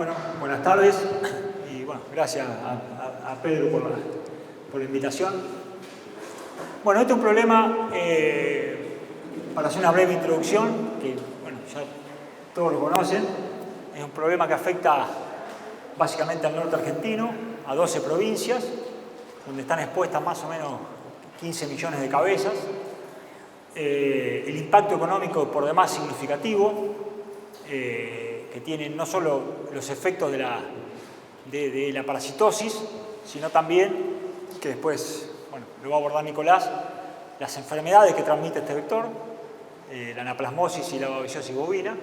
Bueno, buenas tardes y bueno, gracias a Pedro por la invitación. Bueno, este es un problema, para hacer una breve introducción, que bueno, ya todos lo conocen, es un problema que afecta básicamente al norte argentino, a 12 provincias, donde están expuestas más o menos 15 millones de cabezas. El impacto económico por demás significativo, que tienen no solo los efectos de la parasitosis, sino también, que después bueno, lo va a abordar Nicolás, las enfermedades que transmite este vector, la anaplasmosis y la babesiosis bovina.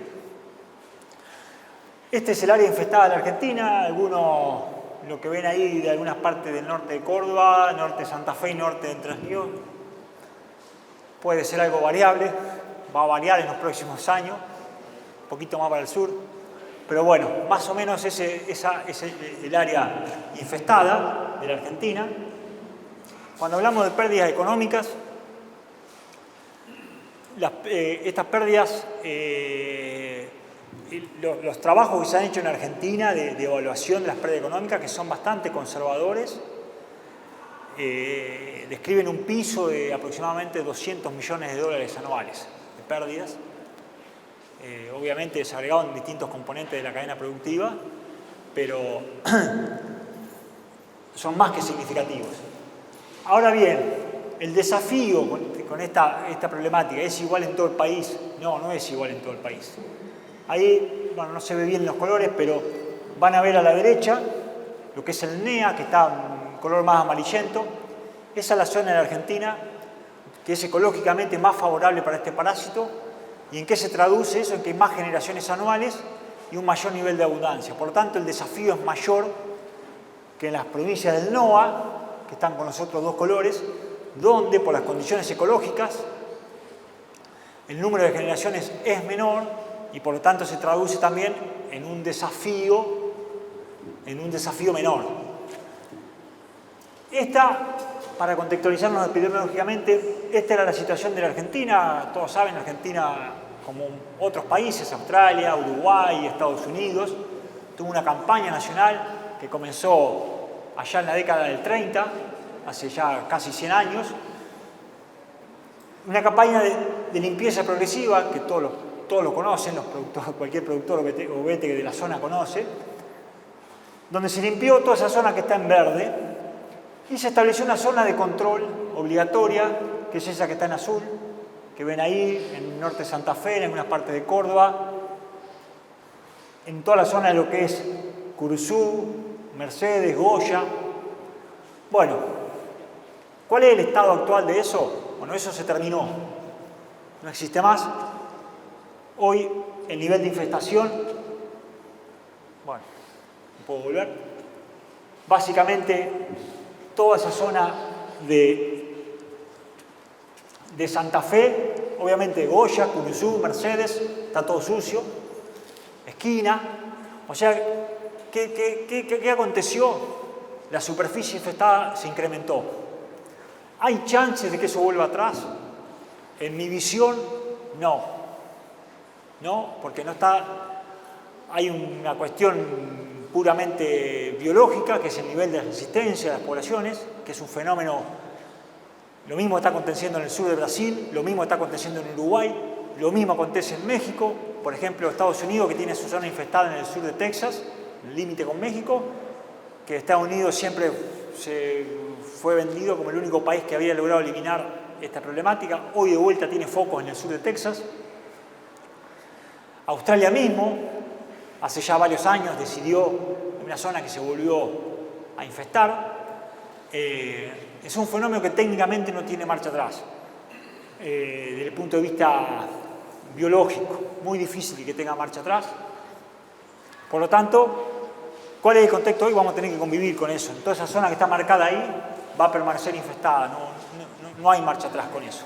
Este es el área infestada de la Argentina, algunos lo que ven ahí de algunas partes del norte de Córdoba, norte de Santa Fe y norte de Entre Ríos. Puede ser algo variable, va a variar en los próximos años, un poquito más para el sur, pero bueno, más o menos ese es el área infestada de la Argentina. Cuando hablamos de pérdidas económicas, estas pérdidas, los trabajos que se han hecho en Argentina de evaluación de las pérdidas económicas, que son bastante conservadores, describen un piso de aproximadamente 200 millones de dólares anuales de pérdidas, obviamente desagregado en distintos componentes de la cadena productiva, pero son más que significativos. Ahora bien, el desafío con esta problemática, ¿es igual en todo el país? No, no es igual en todo el país. Ahí, bueno, no se ve bien los colores, pero van a ver a la derecha lo que es el NEA, que está en color más amarillento. Esa es la zona de la Argentina que es ecológicamente más favorable para este parásito. ¿Y en qué se traduce eso? En que hay más generaciones anuales y un mayor nivel de abundancia. Por lo tanto, el desafío es mayor que en las provincias del NOA, que están con los otros dos colores, donde por las condiciones ecológicas el número de generaciones es menor y por lo tanto se traduce también en un desafío menor. Para contextualizarnos epidemiológicamente, esta era la situación de la Argentina. Todos saben, la Argentina, como otros países, Australia, Uruguay, Estados Unidos, tuvo una campaña nacional que comenzó allá en la década del 30, hace ya casi 100 años. Una campaña de limpieza progresiva que todos lo conocen, cualquier productor o vete de la zona conoce, donde se limpió toda esa zona que está en verde y se estableció una zona de control obligatoria, que es esa que está en azul, que ven ahí, en el norte de Santa Fe, en algunas partes de Córdoba, en toda la zona de lo que es Curuzú, Mercedes, Goya. Bueno, ¿cuál es el estado actual de eso? Bueno, eso se terminó, no existe más. Hoy el nivel de infestación, bueno, ¿puedo volver? Básicamente toda esa zona de Santa Fe, obviamente Goya, Curuzú, Mercedes, está todo sucio, esquina. O sea, ¿qué aconteció? La superficie infestada se incrementó. ¿Hay chances de que eso vuelva atrás? En mi visión, no. No, porque no está. Hay una cuestión puramente biológica, que es el nivel de resistencia de las poblaciones, que es un fenómeno. Lo mismo está aconteciendo en el sur de Brasil, lo mismo está aconteciendo en Uruguay, lo mismo acontece en México. Por ejemplo, Estados Unidos, que tiene su zona infestada en el sur de Texas, el límite con México, que Estados Unidos siempre se fue vendido como el único país que había logrado eliminar esta problemática. Hoy de vuelta tiene focos en el sur de Texas. Australia mismo, hace ya varios años, decidió en una zona que se volvió a infestar. Es un fenómeno que técnicamente no tiene marcha atrás. Desde el punto de vista biológico, muy difícil que tenga marcha atrás. Por lo tanto, ¿cuál es el contexto hoy? Vamos a tener que convivir con eso. Toda esa zona que está marcada ahí va a permanecer infestada, no hay marcha atrás con eso.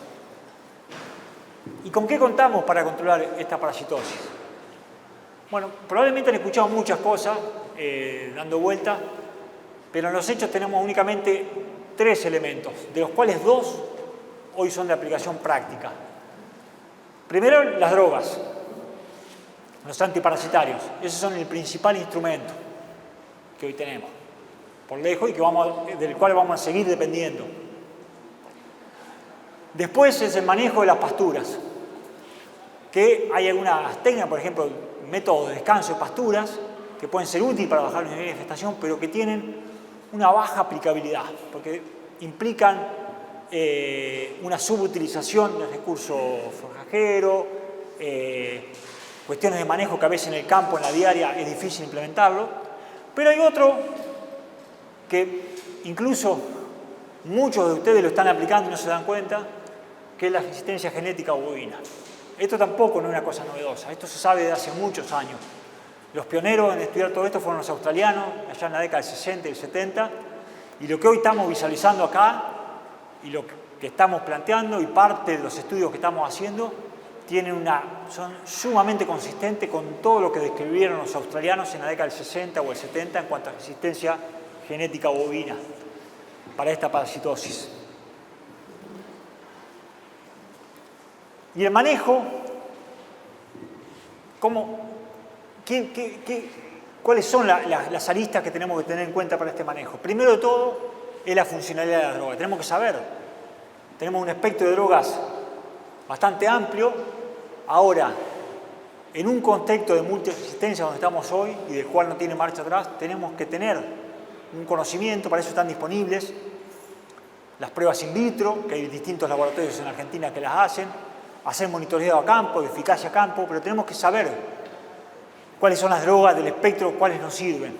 ¿Y con qué contamos para controlar esta parasitosis? Bueno, probablemente han escuchado muchas cosas dando vuelta, pero en los hechos tenemos únicamente 3 elementos, de los cuales 2 hoy son de aplicación práctica. Primero, las drogas. los antiparasitarios. Esos son el principal instrumento que hoy tenemos, por lejos, y del cual vamos a seguir dependiendo. Después es el manejo de las pasturas, que hay algunas técnicas, por ejemplo, métodos de descanso de pasturas, que pueden ser útiles para bajar los niveles de gestación, pero que tienen una baja aplicabilidad, porque implican una subutilización del recurso forrajero, cuestiones de manejo que a veces en el campo, en la diaria, es difícil implementarlo. Pero hay otro que incluso muchos de ustedes lo están aplicando y no se dan cuenta, que es la resistencia genética bovina. Esto tampoco no es una cosa novedosa, esto se sabe desde hace muchos años. Los pioneros en estudiar todo esto fueron los australianos, allá en la década del 60 y el 70, y lo que hoy estamos visualizando acá, y lo que estamos planteando, y parte de los estudios que estamos haciendo, son sumamente consistentes con todo lo que describieron los australianos en la década del 60 o el 70 en cuanto a resistencia genética bovina para esta parasitosis. Y el manejo, ¿cuáles son las aristas que tenemos que tener en cuenta para este manejo? Primero de todo, es la funcionalidad de la droga. Tenemos que saber, tenemos un espectro de drogas bastante amplio. Ahora, en un contexto de multiresistencia donde estamos hoy y del cual no tiene marcha atrás, tenemos que tener un conocimiento, para eso están disponibles las pruebas in vitro, que hay distintos laboratorios en Argentina que las hacen, hacer monitoreo a campo, de eficacia a campo, pero tenemos que saber cuáles son las drogas del espectro, cuáles nos sirven.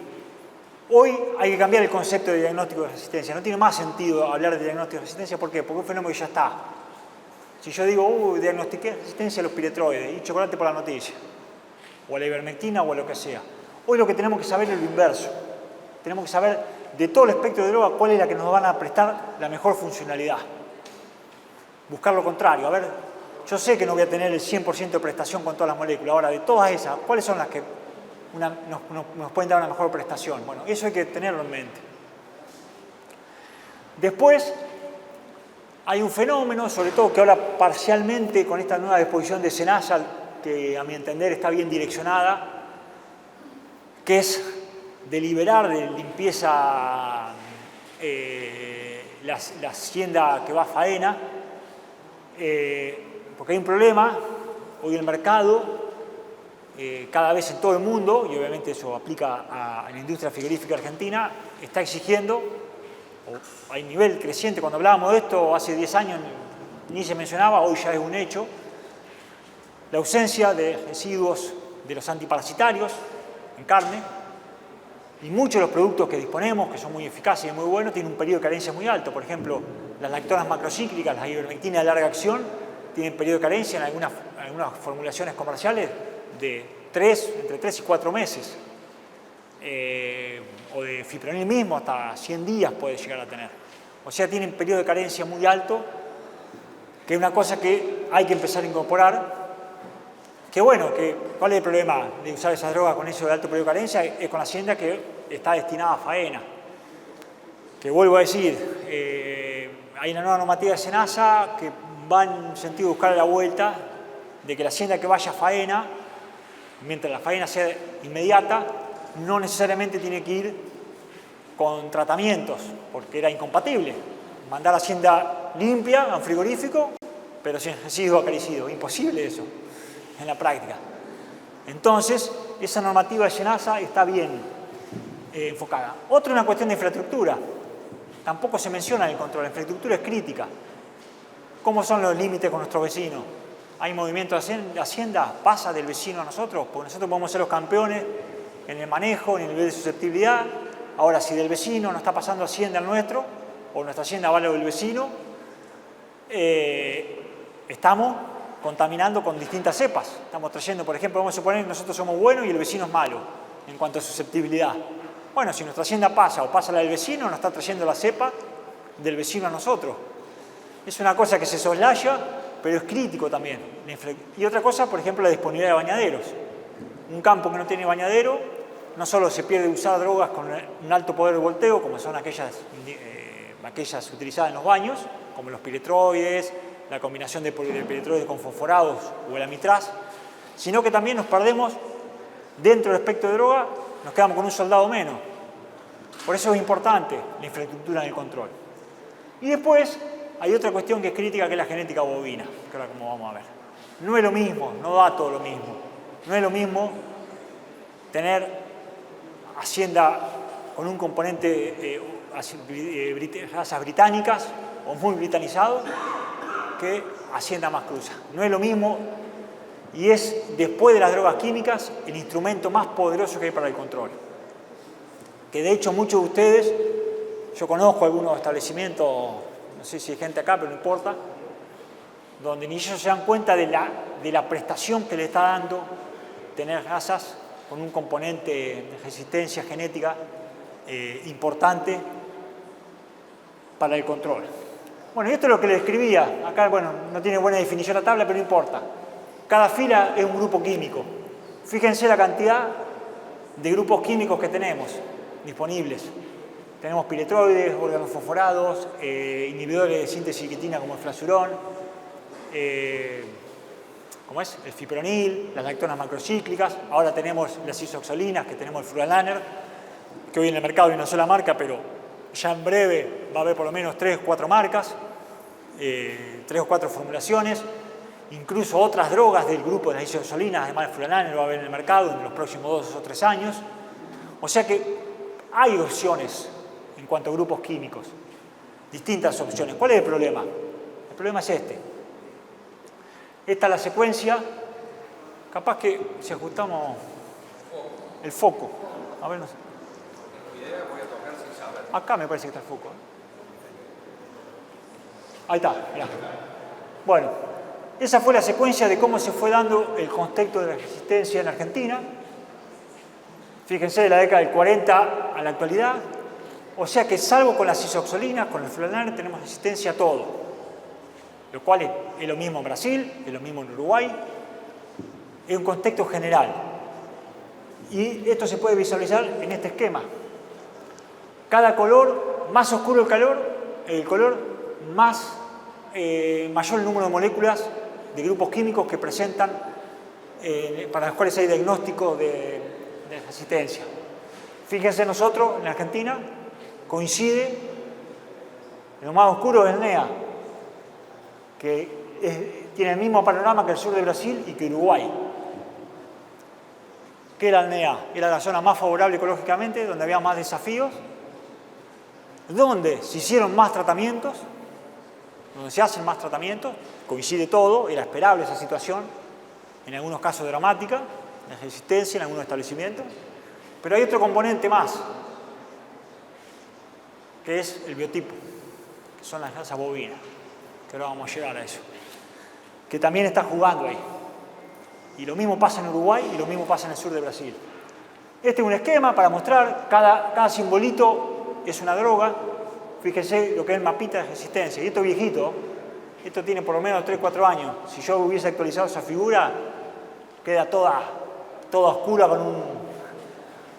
Hoy hay que cambiar el concepto de diagnóstico de resistencia. No tiene más sentido hablar de diagnóstico de resistencia. ¿Por qué? Porque es un fenómeno que ya está. Si yo digo, diagnostiqué resistencia a los piretroides y chocolate por la noticia, o a la ivermectina o a lo que sea. Hoy lo que tenemos que saber es lo inverso. Tenemos que saber de todo el espectro de droga cuál es la que nos van a prestar la mejor funcionalidad. Buscar lo contrario. A ver, yo sé que no voy a tener el 100% de prestación con todas las moléculas. Ahora, de todas esas, ¿cuáles son las que nos pueden dar una mejor prestación? Bueno, eso hay que tenerlo en mente. Después, hay un fenómeno, sobre todo que ahora parcialmente con esta nueva disposición de SENASA, que a mi entender está bien direccionada, que es de liberar de limpieza la hacienda que va a faena, porque hay un problema, hoy el mercado, cada vez en todo el mundo, y obviamente eso aplica a la industria frigorífica argentina, está exigiendo, hay nivel creciente. Cuando hablábamos de esto hace 10 años ni se mencionaba, hoy ya es un hecho, la ausencia de residuos de los antiparasitarios en carne, y muchos de los productos que disponemos, que son muy eficaces y muy buenos, tienen un periodo de carencia muy alto. Por ejemplo, las lactonas macrocíclicas, las ivermectinas de larga acción, tienen periodo de carencia en algunas formulaciones comerciales de entre 3 y 4 meses. O de fipronil mismo, hasta 100 días puede llegar a tener. O sea, tienen periodo de carencia muy alto, que es una cosa que hay que empezar a incorporar. Que bueno, ¿cuál es el problema de usar esas drogas con eso de alto periodo de carencia? Es con la hacienda que está destinada a faena. Que vuelvo a decir, hay una nueva normativa de SENASA que va en sentido de buscar la vuelta de que la hacienda que vaya a faena, mientras la faena sea inmediata, no necesariamente tiene que ir con tratamientos, porque era incompatible. Mandar a la hacienda limpia a un frigorífico, pero sin residuos acaricidos. Imposible eso en la práctica. Entonces, esa normativa de SENASA está bien enfocada. Otra es una cuestión de infraestructura. Tampoco se menciona en el control. La infraestructura es crítica. ¿Cómo son los límites con nuestros vecinos? ¿Hay movimiento de hacienda? ¿Pasa del vecino a nosotros? Porque nosotros podemos ser los campeones en el manejo, en el nivel de susceptibilidad. Ahora, si del vecino no está pasando hacienda al nuestro, o nuestra hacienda vale del vecino, estamos contaminando con distintas cepas. Estamos trayendo, por ejemplo, vamos a suponer que nosotros somos buenos y el vecino es malo en cuanto a susceptibilidad. Bueno, si nuestra hacienda pasa o pasa la del vecino, nos está trayendo la cepa del vecino a nosotros. Es una cosa que se soslaya, pero es crítico también. Y otra cosa, por ejemplo, la disponibilidad de bañaderos. Un campo que no tiene bañadero, no solo se pierde usar drogas con un alto poder de volteo, como son aquellas utilizadas en los baños, como los piretroides, la combinación de piretroides con fosforados o el amitraz, sino que también nos perdemos dentro del espectro de droga, nos quedamos con un soldado menos. Por eso es importante la infraestructura en el control. Y después hay otra cuestión que es crítica, que es la genética bovina, que ahora como vamos a ver. No es lo mismo, no da todo lo mismo. No es lo mismo tener hacienda con un componente razas británicas o muy britanizado que hacienda más cruza. No es lo mismo y es, después de las drogas químicas, el instrumento más poderoso que hay para el control. Que de hecho muchos de ustedes, yo conozco algunos establecimientos, no sé si hay gente acá, pero no importa, donde ni ellos se dan cuenta de la prestación que le está dando tener razas con un componente de resistencia genética importante para el control. Bueno, y esto es lo que le describía. Acá, bueno, no tiene buena definición la tabla, pero no importa. Cada fila es un grupo químico. Fíjense la cantidad de grupos químicos que tenemos disponibles. Tenemos piretroides, organofosforados, inhibidores de síntesis de quitina como el flasurón, ¿cómo es? El fipronil, las lactonas macrocíclicas. Ahora tenemos las isoxolinas, que tenemos el furalaner, que hoy en el mercado hay una sola marca, pero ya en breve va a haber por lo menos 3 o 4 marcas, 3 o 4 formulaciones. Incluso otras drogas del grupo de las isoxolinas, además del furalaner, va a haber en el mercado en los próximos 2 o 3 años. O sea que hay opciones en cuanto a grupos químicos, distintas opciones. ¿Cuál es el problema? El problema es este. Esta es la secuencia. Capaz que si ajustamos el foco. A ver, no sé. Acá me parece que está el foco. Ahí está, mirá. Bueno, esa fue la secuencia de cómo se fue dando el contexto de la resistencia en Argentina. Fíjense, de la década del 40 a la actualidad. O sea que salvo con las isoxolinas, con el furalaner, tenemos resistencia a todo. Lo cual es lo mismo en Brasil, es lo mismo en Uruguay. Es un contexto general. Y esto se puede visualizar en este esquema. Cada color, más oscuro el color, mayor el número de moléculas de grupos químicos que presentan, para los cuales hay diagnóstico de resistencia. Fíjense nosotros, en Argentina, coincide, lo más oscuro es el NEA, que tiene el mismo panorama que el sur de Brasil y que Uruguay. ¿Qué era el NEA? Era la zona más favorable ecológicamente, donde había más desafíos, donde se hicieron más tratamientos, donde se hacen más tratamientos, coincide todo, era esperable esa situación, en algunos casos dramática, de resistencia en algunos establecimientos, pero hay otro componente más, que es el biotipo, que son las razas bovinas, que ahora vamos a llegar a eso, que también está jugando ahí. Y lo mismo pasa en Uruguay y lo mismo pasa en el sur de Brasil. Este es un esquema para mostrar, cada simbolito es una droga. Fíjense lo que es el mapita de resistencia. Y esto viejito, esto tiene por lo menos 3 o 4 años. Si yo hubiese actualizado esa figura, queda toda oscura,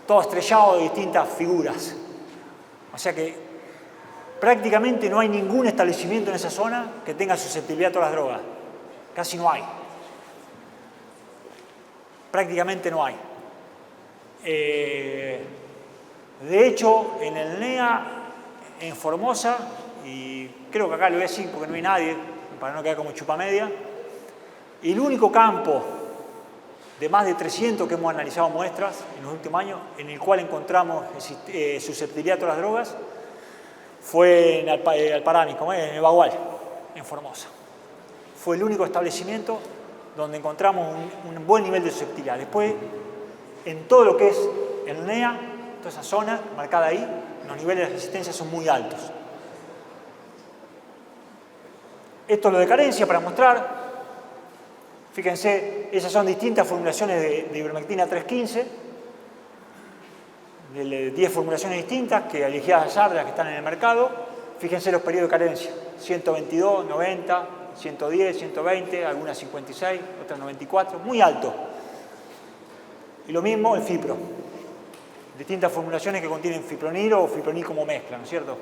todo estrellado de distintas figuras. O sea que prácticamente no hay ningún establecimiento en esa zona que tenga susceptibilidad a todas las drogas. Casi no hay. Prácticamente no hay. De hecho, en el NEA, en Formosa, y creo que acá lo voy a decir porque no hay nadie, para no quedar como chupamedia, el único campo de más de 300 que hemos analizado muestras en los últimos años, en el cual encontramos susceptibilidad a todas las drogas, fue en Alparani, en el Bagual, en Formosa. Fue el único establecimiento donde encontramos un buen nivel de susceptibilidad. Después, en todo lo que es el NEA, toda esa zona marcada ahí, los niveles de resistencia son muy altos. Esto es lo de carencia para mostrar. Fíjense, esas son distintas formulaciones de ivermectina 315, de 10 formulaciones distintas que elegidas al azar de las que están en el mercado. Fíjense los periodos de carencia, 122, 90, 110, 120, algunas 56, otras 94, muy alto. Y lo mismo el fipro. Distintas formulaciones que contienen fipronil o fipronil como mezcla, ¿no es cierto?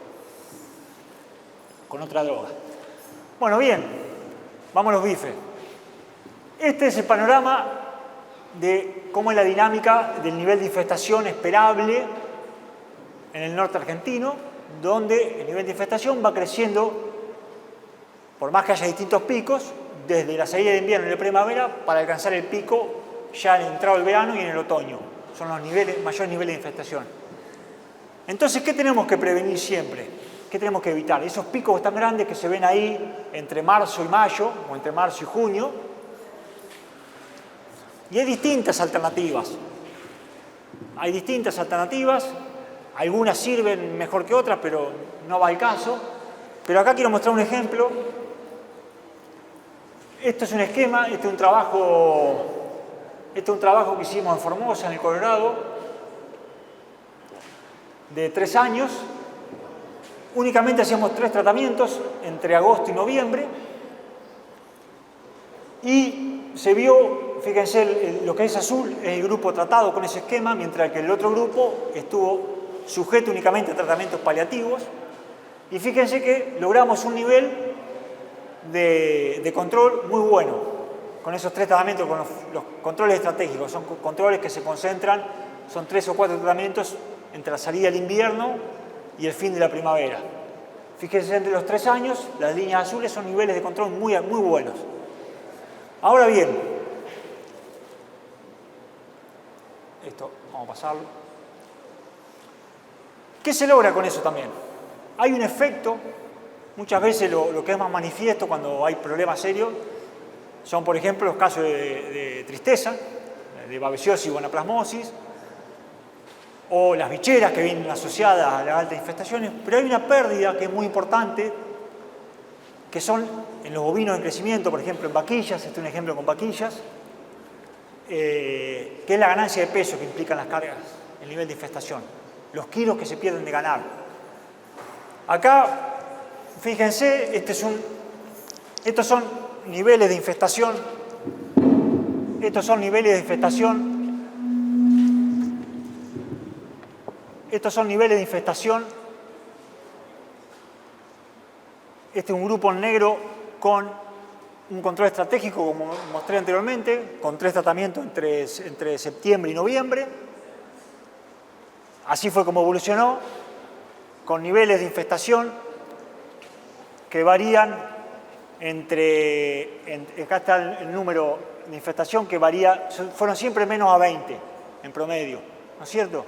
Con otra droga. Bueno, bien, vamos a los bifes. Este es el panorama de cómo es la dinámica del nivel de infestación esperable en el norte argentino, donde el nivel de infestación va creciendo, por más que haya distintos picos, desde la salida de invierno y la primavera, para alcanzar el pico ya entrado el verano y en el otoño. Son los mayores niveles de infestación. Entonces, ¿qué tenemos que prevenir siempre? ¿Qué tenemos que evitar? Esos picos tan grandes que se ven ahí entre marzo y mayo, o entre marzo y junio. Y hay distintas alternativas. Hay distintas alternativas. Algunas sirven mejor que otras, pero no va al caso. Pero acá quiero mostrar un ejemplo. Esto es un esquema, este es un trabajo que hicimos en Formosa, en el Colorado, de 3 años. Únicamente hacíamos 3 tratamientos entre agosto y noviembre. Y se vio, fíjense, lo que es azul es el grupo tratado con ese esquema, mientras que el otro grupo estuvo sujeto únicamente a tratamientos paliativos. Y fíjense que logramos un nivel de control muy bueno con esos 3 tratamientos, con los controles estratégicos. Son controles que se concentran, son 3 o 4 tratamientos entre la salida del invierno y el fin de la primavera. Fíjense, entre los 3 años, las líneas azules son niveles de control muy buenos. Ahora bien, esto vamos a pasarlo. ¿Qué se logra con eso también? Hay un efecto, muchas veces lo que es más manifiesto cuando hay problemas serios son, por ejemplo, los casos de tristeza, de babesiosis y guanaplasmosis, o las bicheras que vienen asociadas a las altas infestaciones, pero hay una pérdida que es muy importante, que son en los bovinos en crecimiento, por ejemplo en vaquillas, este es un ejemplo con vaquillas, que es la ganancia de peso que implican las cargas, el nivel de infestación, los kilos que se pierden de ganar. Acá, fíjense, estos son niveles de infestación, estos son niveles de infestación, este es un grupo en negro con un control estratégico, como mostré anteriormente, con 3 tratamientos entre septiembre y noviembre. Así fue como evolucionó, con niveles de infestación que varían acá está el número de infestación que varía, fueron siempre menos a 20 en promedio, ¿no es cierto?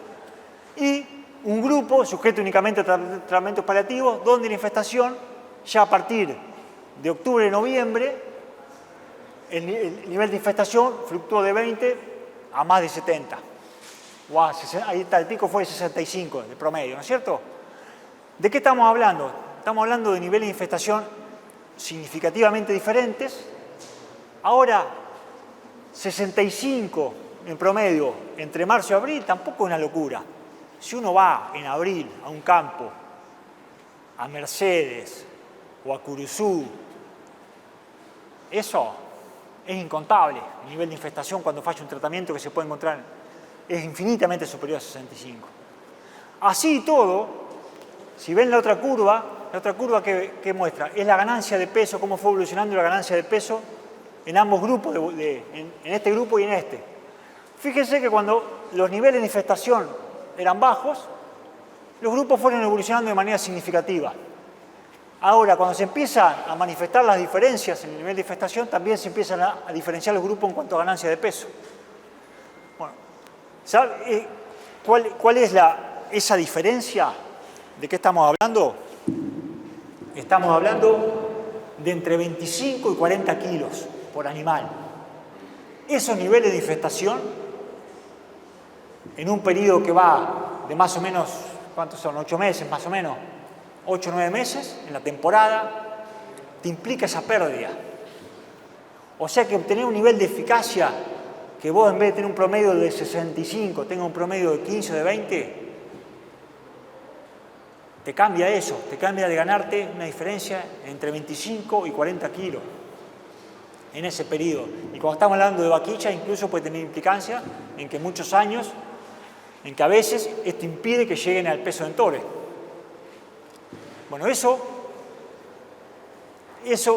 Y un grupo sujeto únicamente a tratamientos paliativos, donde la infestación ya a partir de octubre y noviembre, el nivel de infestación fluctuó de 20 a más de 70. Ahí está, el pico fue de 65 de promedio, ¿no es cierto? ¿De qué estamos hablando? Estamos hablando de niveles de infestación significativamente diferentes. Ahora, 65 en promedio entre marzo y abril tampoco es una locura. Si uno va en abril a un campo, a Mercedes o a Curuzú, eso es incontable. El nivel de infestación cuando falla un tratamiento que se puede encontrar es infinitamente superior a 65. Así y todo, si ven la otra curva que muestra es la ganancia de peso, cómo fue evolucionando la ganancia de peso en ambos grupos, en este grupo y en este. Fíjense que cuando los niveles de infestación eran bajos, los grupos fueron evolucionando de manera significativa. Ahora, cuando se empiezan a manifestar las diferencias en el nivel de infestación, también se empiezan a diferenciar los grupos en cuanto a ganancia de peso. Bueno, ¿sabe cuál es esa diferencia? ¿De qué estamos hablando? Estamos hablando de entre 25 y 40 kilos por animal. Esos niveles de infestación, en un periodo que va de más o menos, ¿cuántos son? 8 meses más o menos, 8 o 9 meses en la temporada, te implica esa pérdida. O sea que obtener un nivel de eficacia que vos en vez de tener un promedio de 65, tengas un promedio de 15 o de 20, te cambia eso, te cambia de ganarte una diferencia entre 25 y 40 kilos en ese periodo. Y cuando estamos hablando de vaquilla, incluso puede tener implicancia en que muchos años, en que a veces esto impide que lleguen al peso de tore. Bueno, eso es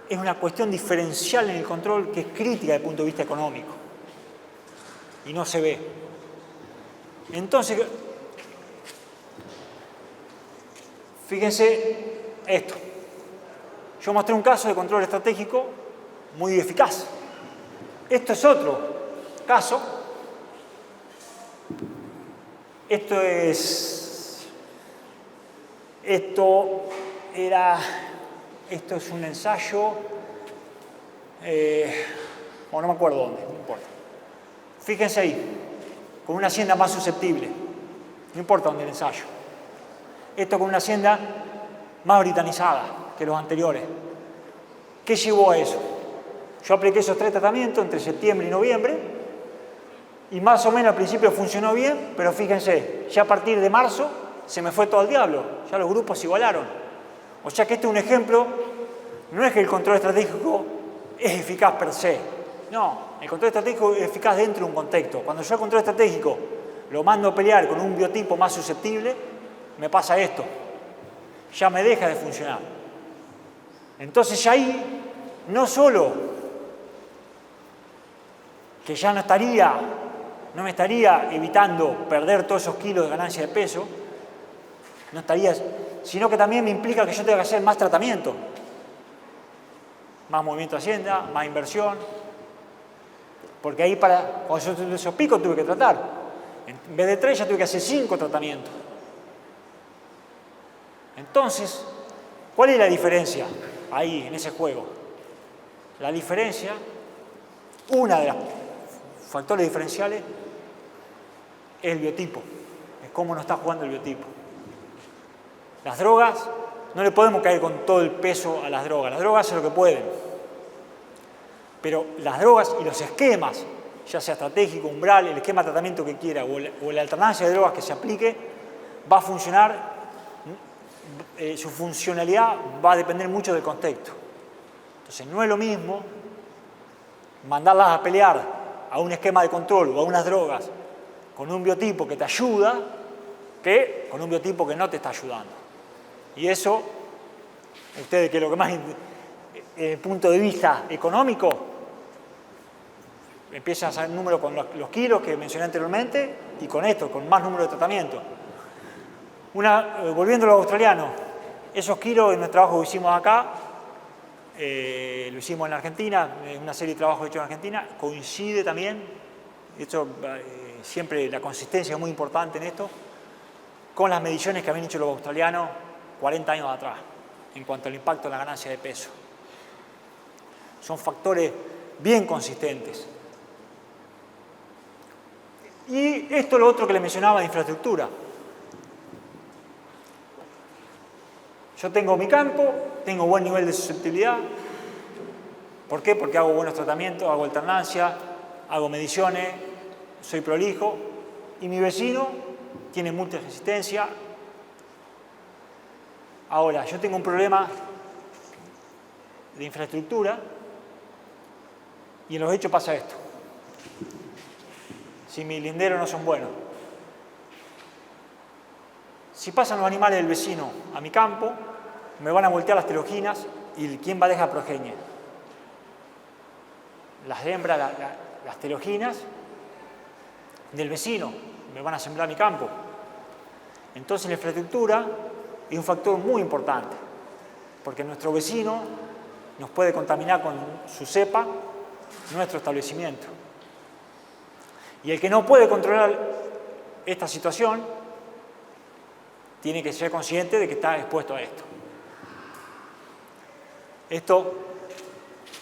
una cuestión diferencial en el control que es crítica desde el punto de vista económico. y no se ve. Entonces, fíjense esto. Yo mostré un caso de control estratégico muy eficaz. Esto es otro caso. Esto es un ensayo, no me acuerdo dónde, no importa. Fíjense ahí, con una hacienda más susceptible, no importa dónde el ensayo. Esto con una hacienda más britanizada que los anteriores. ¿Qué llevó a eso? Yo apliqué esos 3 tratamientos entre septiembre y noviembre y más o menos al principio funcionó bien, pero fíjense, ya a partir de marzo se me fue todo al diablo, ya los grupos se igualaron. O sea que este es un ejemplo, no es que el control estratégico es eficaz per se, no, el control estratégico es eficaz dentro de un contexto. Cuando yo el control estratégico lo mando a pelear con un biotipo más susceptible, me pasa esto, ya me deja de funcionar. Entonces ya ahí, no solo que ya no me estaría evitando perder todos esos kilos de ganancia de peso, sino que también me implica que yo tenga que hacer más tratamiento, más movimiento de hacienda, más inversión, porque ahí cuando yo tuve esos picos tuve que tratar. En vez de 3 ya tuve que hacer 5 tratamientos. Entonces, ¿cuál es la diferencia ahí en ese juego? La diferencia, una de los factores diferenciales, es el biotipo, es cómo nos está jugando el biotipo. Las drogas, no le podemos caer con todo el peso a las drogas hacen lo que pueden. Pero las drogas y los esquemas, ya sea estratégico, umbral, el esquema de tratamiento que quiera o la alternancia de drogas que se aplique, va a funcionar, su funcionalidad va a depender mucho del contexto. Entonces no es lo mismo mandarlas a pelear a un esquema de control o a unas drogas con un biotipo que te ayuda que con un biotipo que no te está ayudando. Y eso, ustedes que lo que más, desde el punto de vista económico, empiezan a hacer números con los kilos que mencioné anteriormente y con esto, con más número de tratamientos. Volviendo a lo australiano, esos kilos en el trabajo que hicimos acá, lo hicimos en Argentina, una serie de trabajos hechos en Argentina, coincide también, de hecho siempre la consistencia es muy importante en esto, con las mediciones que habían hecho los australianos 40 años atrás, en cuanto al impacto en la ganancia de peso. Son factores bien consistentes. Y esto es lo otro que les mencionaba de infraestructura. Yo tengo mi campo, tengo buen nivel de susceptibilidad. ¿Por qué? Porque hago buenos tratamientos, hago alternancia, hago mediciones, soy prolijo. Y mi vecino tiene multiresistencia. Ahora, yo tengo un problema de infraestructura y en los hechos pasa esto. Si mis linderos no son buenos. Si pasan los animales del vecino a mi campo, me van a voltear las teloginas y ¿quién va a dejar progenie? Las hembras, las teloginas del vecino me van a sembrar mi campo. Entonces la infraestructura es un factor muy importante, porque nuestro vecino nos puede contaminar con su cepa nuestro establecimiento. Y el que no puede controlar esta situación tiene que ser consciente de que está expuesto a esto.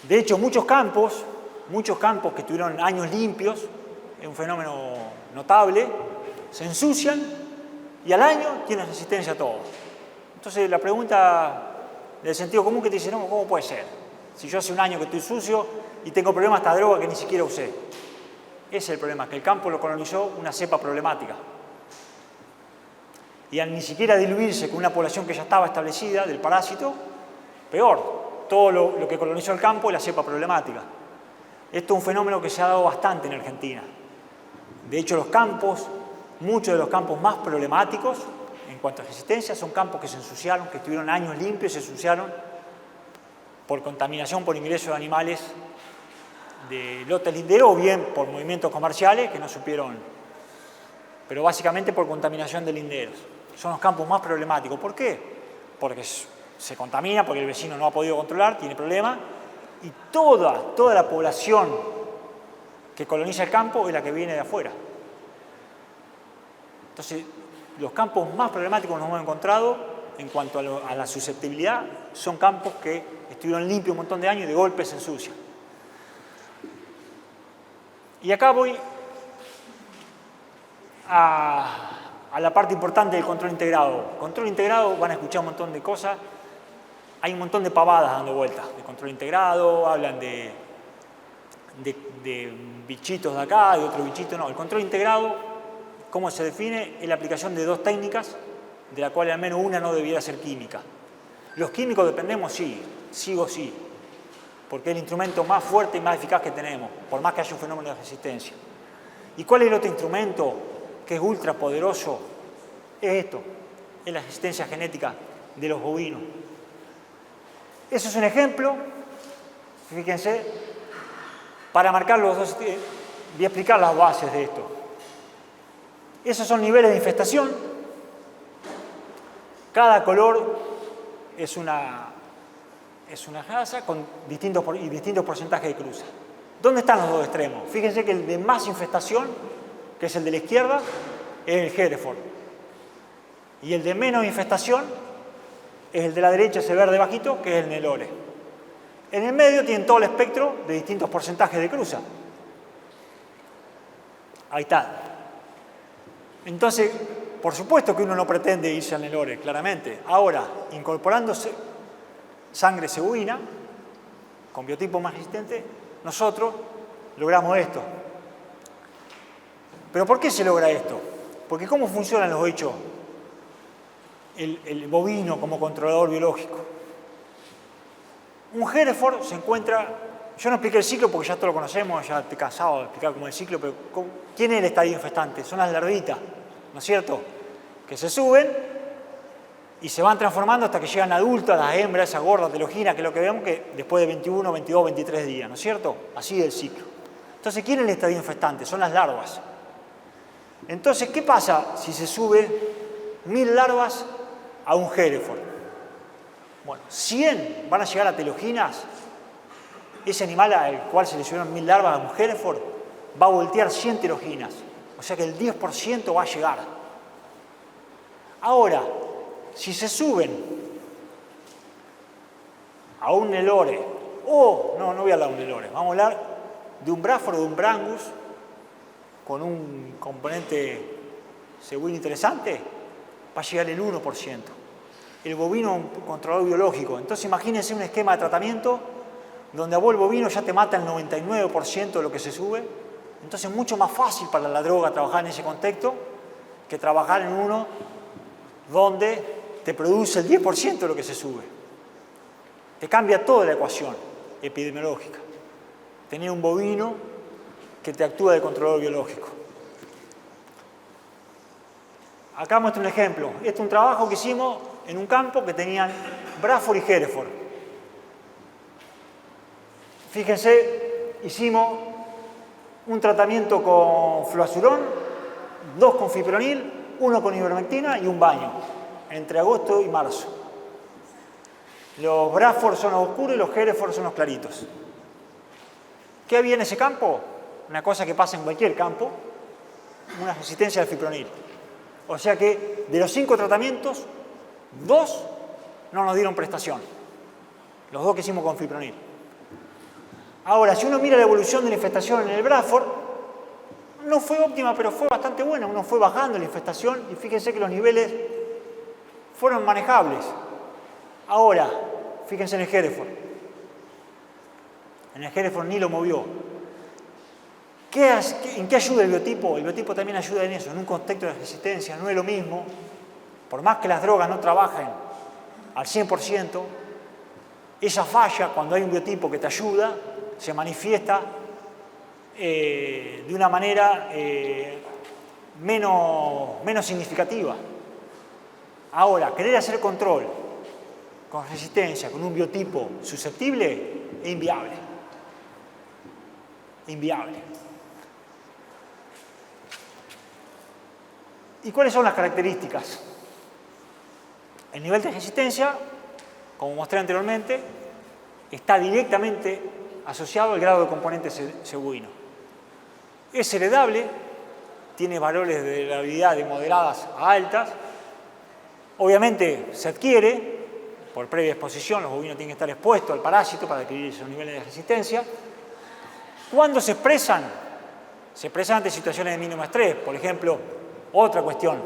De hecho, muchos campos que tuvieron años limpios, es un fenómeno notable, se ensucian y al año tienen resistencia a todo. Entonces la pregunta del sentido común que te dice, no, ¿cómo puede ser? Si yo hace un año que estoy sucio y tengo problemas hasta droga que ni siquiera usé. Ese es el problema, que el campo lo colonizó una cepa problemática. Y al ni siquiera diluirse con una población que ya estaba establecida del parásito, peor, todo lo que colonizó el campo es la cepa problemática. Esto es un fenómeno que se ha dado bastante en Argentina. De hecho, muchos de los campos más problemáticos en cuanto a resistencia son campos que se ensuciaron, que estuvieron años limpios y se ensuciaron por contaminación, por ingreso de animales de lotes linderos o bien por movimientos comerciales que no supieron, pero básicamente por contaminación de linderos. Son los campos más problemáticos. ¿Por qué? Porque se contamina, porque el vecino no ha podido controlar, tiene problemas, y toda la población que coloniza el campo es la que viene de afuera. Entonces, los campos más problemáticos que nos hemos encontrado en cuanto a la susceptibilidad son campos que estuvieron limpios un montón de años y de golpe se ensucian. Y acá voy a la parte importante del control integrado. Control integrado, van a escuchar un montón de cosas. Hay un montón de pavadas dando vueltas de control integrado, hablan de bichitos de acá, de otro bichito. No, el control integrado, ¿cómo se define? Es la aplicación de dos técnicas, de la cual al menos una no debiera ser química. Los químicos dependemos, sí o sí, porque es el instrumento más fuerte y más eficaz que tenemos, por más que haya un fenómeno de resistencia. ¿Y cuál es el otro instrumento que es ultra poderoso? Es esto, es la resistencia genética de los bovinos. Eso es un ejemplo, fíjense, para marcar los dos, voy a explicar las bases de esto. Esos son niveles de infestación. Cada color es una raza con distintos porcentajes de cruza. ¿Dónde están los dos extremos? Fíjense que el de más infestación, que es el de la izquierda, es el Hereford. Y el de menos infestación es el de la derecha, ese verde bajito, que es el Nelore. En el medio tienen todo el espectro de distintos porcentajes de cruza. Ahí está. Entonces, por supuesto que uno no pretende irse al Nelore, claramente. Ahora, incorporándose sangre cebuina, con biotipos más resistentes, nosotros logramos esto. ¿Pero por qué se logra esto? Porque ¿cómo funcionan los hechos? El bovino como controlador biológico. Un Hereford se encuentra, yo no expliqué el ciclo porque ya todos lo conocemos, ya estoy cansado de explicar cómo es el ciclo, pero ¿quién es el estadio infestante? Son las larvitas, ¿no es cierto? Que se suben y se van transformando hasta que llegan adultas, las hembras, esas gordas teloginas, que es lo que vemos que después de 21, 22, 23 días, ¿no es cierto? Así es el ciclo. Entonces, ¿quién es el estadio infestante? Son las larvas. Entonces, ¿qué pasa si se sube 1000 larvas a un Hereford? Bueno, 100 van a llegar a teloginas. Ese animal al cual se le subieron 1000 larvas a un Hereford va a voltear 100 teloginas. O sea que el 10% va a llegar. Ahora, si se suben a un Nelore, no voy a hablar de un Nelore, vamos a hablar de un Bradford o de un Brangus con un componente cebuino interesante, va a llegar el 1%. El bovino es un controlador biológico. Entonces imagínense un esquema de tratamiento donde a vos el bovino ya te mata el 99% de lo que se sube. Entonces es mucho más fácil para la droga trabajar en ese contexto que trabajar en uno donde te produce el 10% de lo que se sube. Te cambia toda la ecuación epidemiológica. Tener un bovino que te actúa de controlador biológico. Acá muestro un ejemplo. Este es un trabajo que hicimos en un campo que tenían Bradford y Hereford. Fíjense, hicimos un tratamiento con fluazurón, 2 con fipronil, 1 con ivermectina y un baño, entre agosto y marzo. Los Bradford son los oscuros y los Hereford son los claritos. ¿Qué había en ese campo? Una cosa que pasa en cualquier campo, una resistencia al fipronil. O sea que de los 5 tratamientos, 2 no nos dieron prestación. Los 2 que hicimos con fipronil. Ahora, si uno mira la evolución de la infestación en el Bradford, no fue óptima, pero fue bastante buena. Uno fue bajando la infestación y fíjense que los niveles fueron manejables. Ahora, fíjense en el Hereford. En el Hereford ni lo movió. ¿En qué ayuda el biotipo? El biotipo también ayuda en eso, en un contexto de resistencia. No es lo mismo, por más que las drogas no trabajen al 100%, esa falla, cuando hay un biotipo que te ayuda, se manifiesta de una manera menos significativa. Ahora, querer hacer control con resistencia, con un biotipo susceptible, es inviable. inviable. ¿Y cuáles son las características? El nivel de resistencia, como mostré anteriormente, está directamente asociado al grado de componente cebuino. Es heredable, tiene valores de heredabilidad de moderadas a altas. Obviamente se adquiere por previa exposición, los bovinos tienen que estar expuestos al parásito para adquirir esos niveles de resistencia. ¿Cuándo se expresan? Se expresan ante situaciones de mínimo estrés. Por ejemplo, otra cuestión,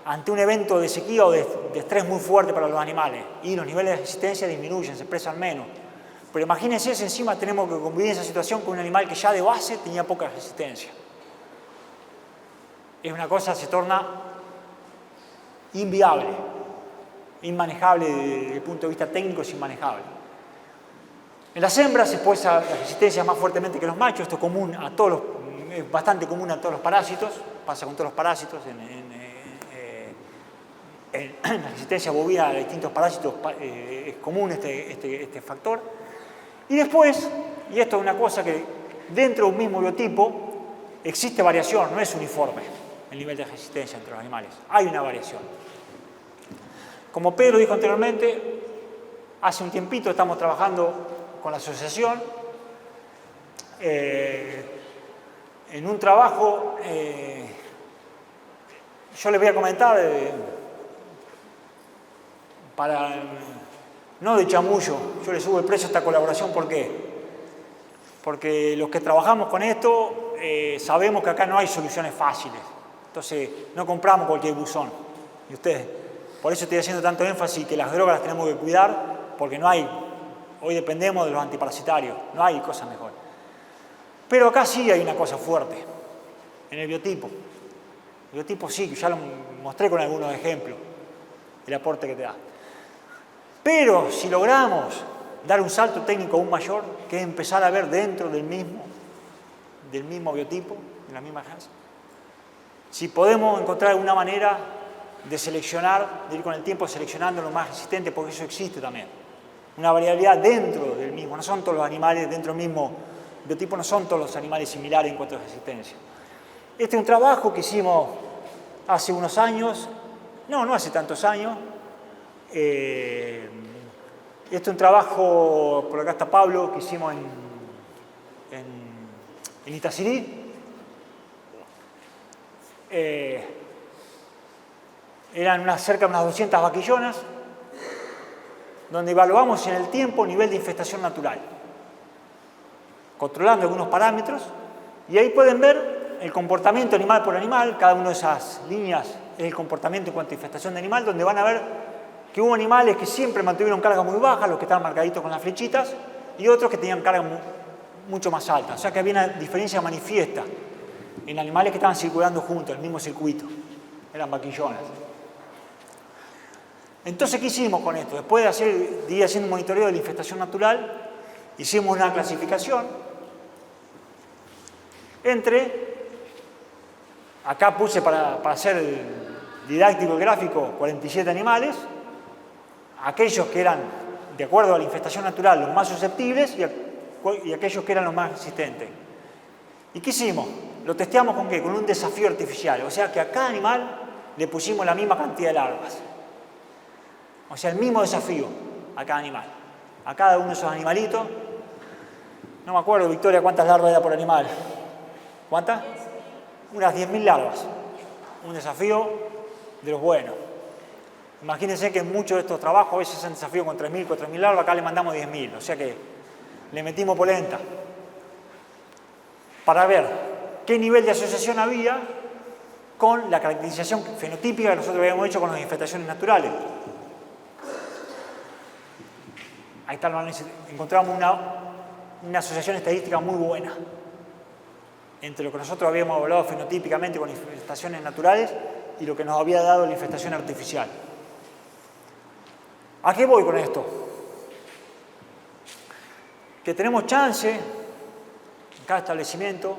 ante un evento de sequía o de estrés muy fuerte para los animales y los niveles de resistencia disminuyen, se expresan menos. Pero imagínense si encima tenemos que convivir en esa situación con un animal que ya de base tenía poca resistencia. Es una cosa, se torna inviable, inmanejable desde el punto de vista técnico, es inmanejable. En las hembras se expresa la resistencia más fuertemente que en los machos, esto es común a todos es bastante común a todos los parásitos, pasa con todos los parásitos, en la resistencia bovina a distintos parásitos es común este factor. Y después, y esto es una cosa que dentro de un mismo biotipo existe variación, no es uniforme el nivel de resistencia entre los animales, hay una variación. Como Pedro dijo anteriormente, hace un tiempito estamos trabajando con la asociación en un trabajo, yo les voy a comentar, no de chamullo, yo le subo el precio a esta colaboración, ¿por qué? Porque los que trabajamos con esto sabemos que acá no hay soluciones fáciles, entonces no compramos cualquier buzón, y ustedes, por eso estoy haciendo tanto énfasis que las drogas las tenemos que cuidar, porque no hay, hoy dependemos de los antiparasitarios, no hay cosa mejor. Pero acá sí hay una cosa fuerte, en el biotipo. El biotipo sí, ya lo mostré con algunos ejemplos, el aporte que te da. Pero si logramos dar un salto técnico aún mayor, que es empezar a ver dentro del mismo biotipo, de la misma raza, si podemos encontrar alguna manera de seleccionar, de ir con el tiempo seleccionando lo más resistente, porque eso existe también. Una variabilidad dentro del mismo, no son todos los animales dentro del mismo biotipo, no son todos los animales similares en cuanto a resistencia. Este es un trabajo que hicimos hace unos años, no hace tantos años. Este es un trabajo, por acá está Pablo, que hicimos en Itacirí. Eran cerca de unas 200 vaquillonas, donde evaluamos en el tiempo nivel de infestación natural, controlando algunos parámetros, y ahí pueden ver el comportamiento animal por animal, cada una de esas líneas es el comportamiento en cuanto a infestación de animal, donde van a ver que hubo animales que siempre mantuvieron cargas muy bajas, los que estaban marcaditos con las flechitas, y otros que tenían cargas mucho más altas, o sea que había una diferencia manifiesta en animales que estaban circulando juntos, en el mismo circuito, eran vaquillonas. Entonces, ¿qué hicimos con esto? Después de ir haciendo un monitoreo de la infestación natural, hicimos una clasificación entre, acá puse para hacer didáctico el gráfico, 47 animales, aquellos que eran, de acuerdo a la infestación natural, los más susceptibles y aquellos que eran los más resistentes. ¿Y qué hicimos? Lo testeamos ¿con qué? Con un desafío artificial, o sea que a cada animal le pusimos la misma cantidad de larvas. O sea, el mismo desafío a cada animal. A cada uno de esos animalitos. No me acuerdo, Victoria, cuántas larvas era por animal. ¿Cuántas? Unas 10.000 larvas. Un desafío de los buenos. Imagínense que en muchos de estos trabajos a veces hacen desafío con 3.000, 4.000 larvas, acá le mandamos 10.000. O sea que le metimos polenta. Para ver qué nivel de asociación había con la caracterización fenotípica que nosotros habíamos hecho con las infestaciones naturales. Ahí está, encontramos una asociación estadística muy buena entre lo que nosotros habíamos evaluado fenotípicamente con infestaciones naturales y lo que nos había dado la infestación artificial. ¿A qué voy con esto? Que tenemos chance en cada establecimiento,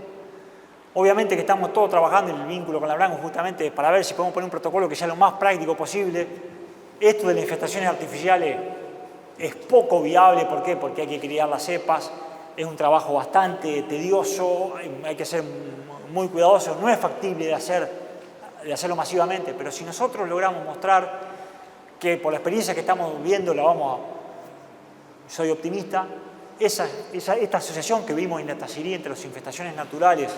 obviamente que estamos todos trabajando en el vínculo con la Branco justamente para ver si podemos poner un protocolo que sea lo más práctico posible. Esto de las infestaciones artificiales es poco viable, ¿por qué? Porque hay que criar las cepas, es un trabajo bastante tedioso, hay que ser muy cuidadoso, no es factible de hacerlo masivamente, pero si nosotros logramos mostrar que por la experiencia que estamos viviendo soy optimista, esta asociación que vimos en Natacirí entre las infestaciones naturales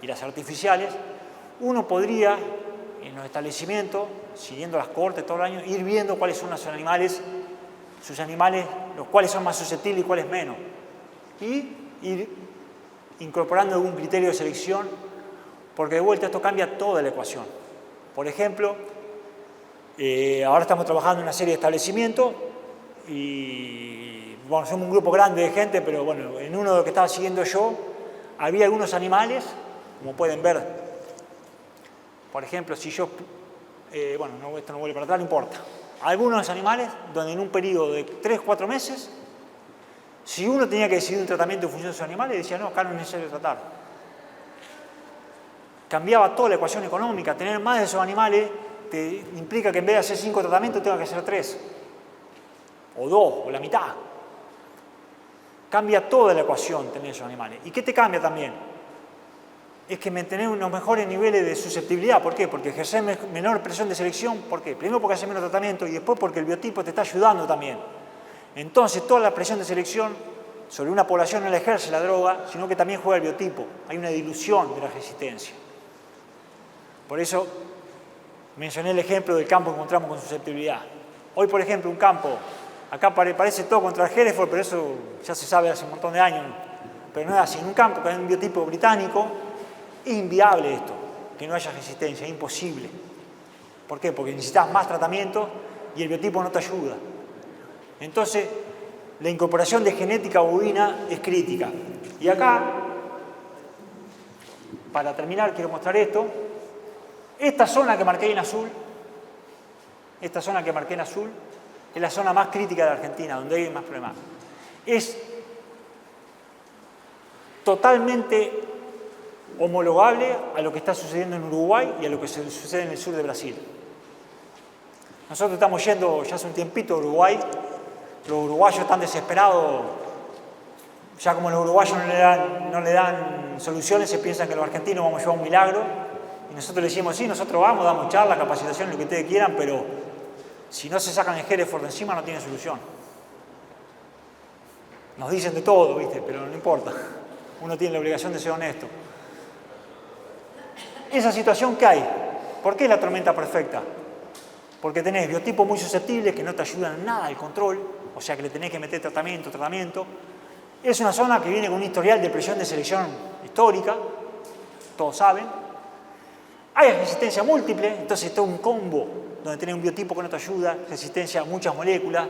y las artificiales, uno podría, en los establecimientos, siguiendo las cohortes todo el año, ir viendo cuáles son sus animales, los cuales son más susceptibles y cuáles menos. Y ir incorporando algún criterio de selección, porque de vuelta esto cambia toda la ecuación. Por ejemplo, ahora estamos trabajando en una serie de establecimientos y, bueno, somos un grupo grande de gente, pero bueno, en uno de los que estaba siguiendo yo, había algunos animales, como pueden ver, por ejemplo, si yo, bueno, esto no vuelve para atrás, no importa. Algunos animales donde en un periodo de 3-4 meses, si uno tenía que decidir un tratamiento en función de sus animales, decía, no, acá no es necesario tratar. Cambiaba toda la ecuación económica. Tener más de esos animales te implica que en vez de hacer 5 tratamientos, tenga que hacer 3. O 2, o la mitad. Cambia toda la ecuación tener esos animales. ¿Y qué te cambia también? Es que mantener unos mejores niveles de susceptibilidad. ¿Por qué? Porque ejercer menor presión de selección. ¿Por qué? Primero porque hace menos tratamiento y después porque el biotipo te está ayudando también. Entonces, toda la presión de selección sobre una población no la ejerce la droga, sino que también juega el biotipo. Hay una dilución de la resistencia. Por eso mencioné el ejemplo del campo que encontramos con susceptibilidad. Hoy, por ejemplo, un campo, acá parece todo contra el Hereford, pero eso ya se sabe hace un montón de años. Pero no es así. En un campo que hay un biotipo británico, es inviable esto, que no haya resistencia, es imposible. ¿Por qué? Porque necesitas más tratamiento y el biotipo no te ayuda. Entonces, la incorporación de genética bovina es crítica. Y acá, para terminar, quiero mostrar esto. Esta zona que marqué en azul, es la zona más crítica de la Argentina, donde hay más problemas. Es totalmente homologable a lo que está sucediendo en Uruguay y a lo que sucede en el sur de Brasil. Nosotros estamos yendo ya hace un tiempito a Uruguay. Los uruguayos están desesperados. Ya como los uruguayos no le dan soluciones, se piensan que los argentinos vamos a llevar un milagro. Y nosotros le decimos, sí, nosotros vamos, damos charlas, capacitación, lo que ustedes quieran, pero si no se sacan el Hereford de encima no tienen solución. Nos dicen de todo, ¿viste? Pero no importa. Uno tiene la obligación de ser honesto. Esa situación que hay, ¿por qué es la tormenta perfecta? Porque tenés biotipos muy susceptibles que no te ayudan en nada al control, o sea que le tenés que meter tratamiento. Es una zona que viene con un historial de presión de selección histórica, todos saben. Hay resistencia múltiple, entonces todo un combo donde tenés un biotipo que no te ayuda, resistencia a muchas moléculas.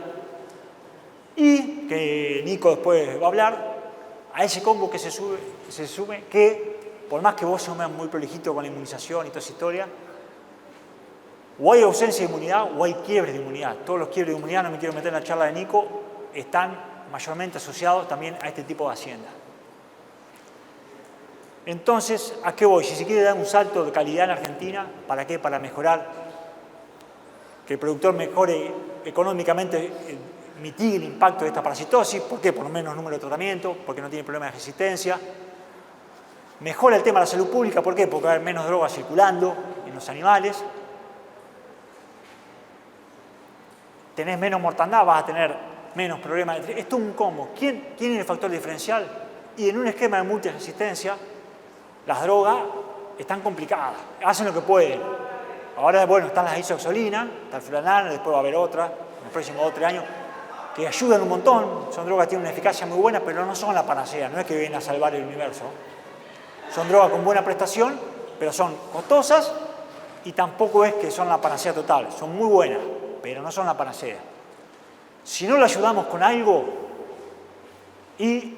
Y que Nico después va a hablar, a ese combo que se sube que por más que vos seas muy prolijito con la inmunización y toda esa historia, o hay ausencia de inmunidad o hay quiebres de inmunidad. Todos los quiebres de inmunidad, no me quiero meter en la charla de Nico, están mayormente asociados también a este tipo de hacienda. Entonces, ¿a qué voy? Si se quiere dar un salto de calidad en Argentina, ¿para qué? Para mejorar, que el productor mejore económicamente, mitigue el impacto de esta parasitosis. ¿Por qué? Por lo menos número de tratamiento, porque no tiene problema de resistencia. Mejora el tema de la salud pública, ¿por qué? Porque va a haber menos drogas circulando en los animales. Tenés menos mortandad, vas a tener menos problemas. Esto es un combo. ¿Quién es el factor diferencial? Y en un esquema de multiresistencia, las drogas están complicadas, hacen lo que pueden. Ahora, bueno, están las isoxolinas, está el fluranal, después va a haber otra, en los próximos 2 o 3 años, que ayudan un montón. Son drogas que tienen una eficacia muy buena, pero no son la panacea, no es que vienen a salvar el universo. Son drogas con buena prestación, pero son costosas y tampoco es que son la panacea total. Son muy buenas, pero no son la panacea. Si no le ayudamos con algo y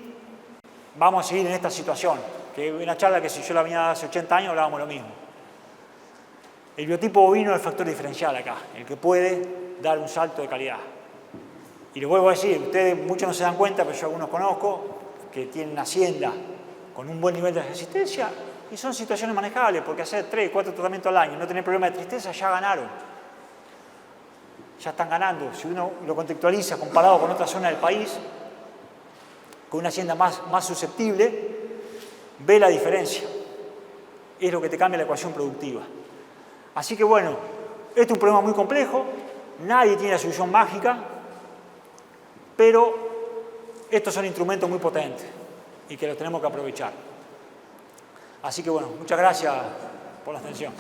vamos a seguir en esta situación, que es una charla que si yo la venía hace 80 años hablábamos lo mismo. El biotipo bovino es el factor diferencial acá, el que puede dar un salto de calidad. Y les vuelvo a decir, ustedes muchos no se dan cuenta, pero yo algunos conozco, que tienen hacienda con un buen nivel de resistencia y son situaciones manejables, porque hacer 3, 4 tratamientos al año y no tener problema de tristeza, ya ganaron. Ya están ganando. Si uno lo contextualiza comparado con otra zona del país, con una hacienda más susceptible, ve la diferencia. Es lo que te cambia la ecuación productiva. Así que bueno, este es un problema muy complejo, nadie tiene la solución mágica, pero estos son instrumentos muy potentes y que los tenemos que aprovechar. Así que bueno, muchas gracias por la atención.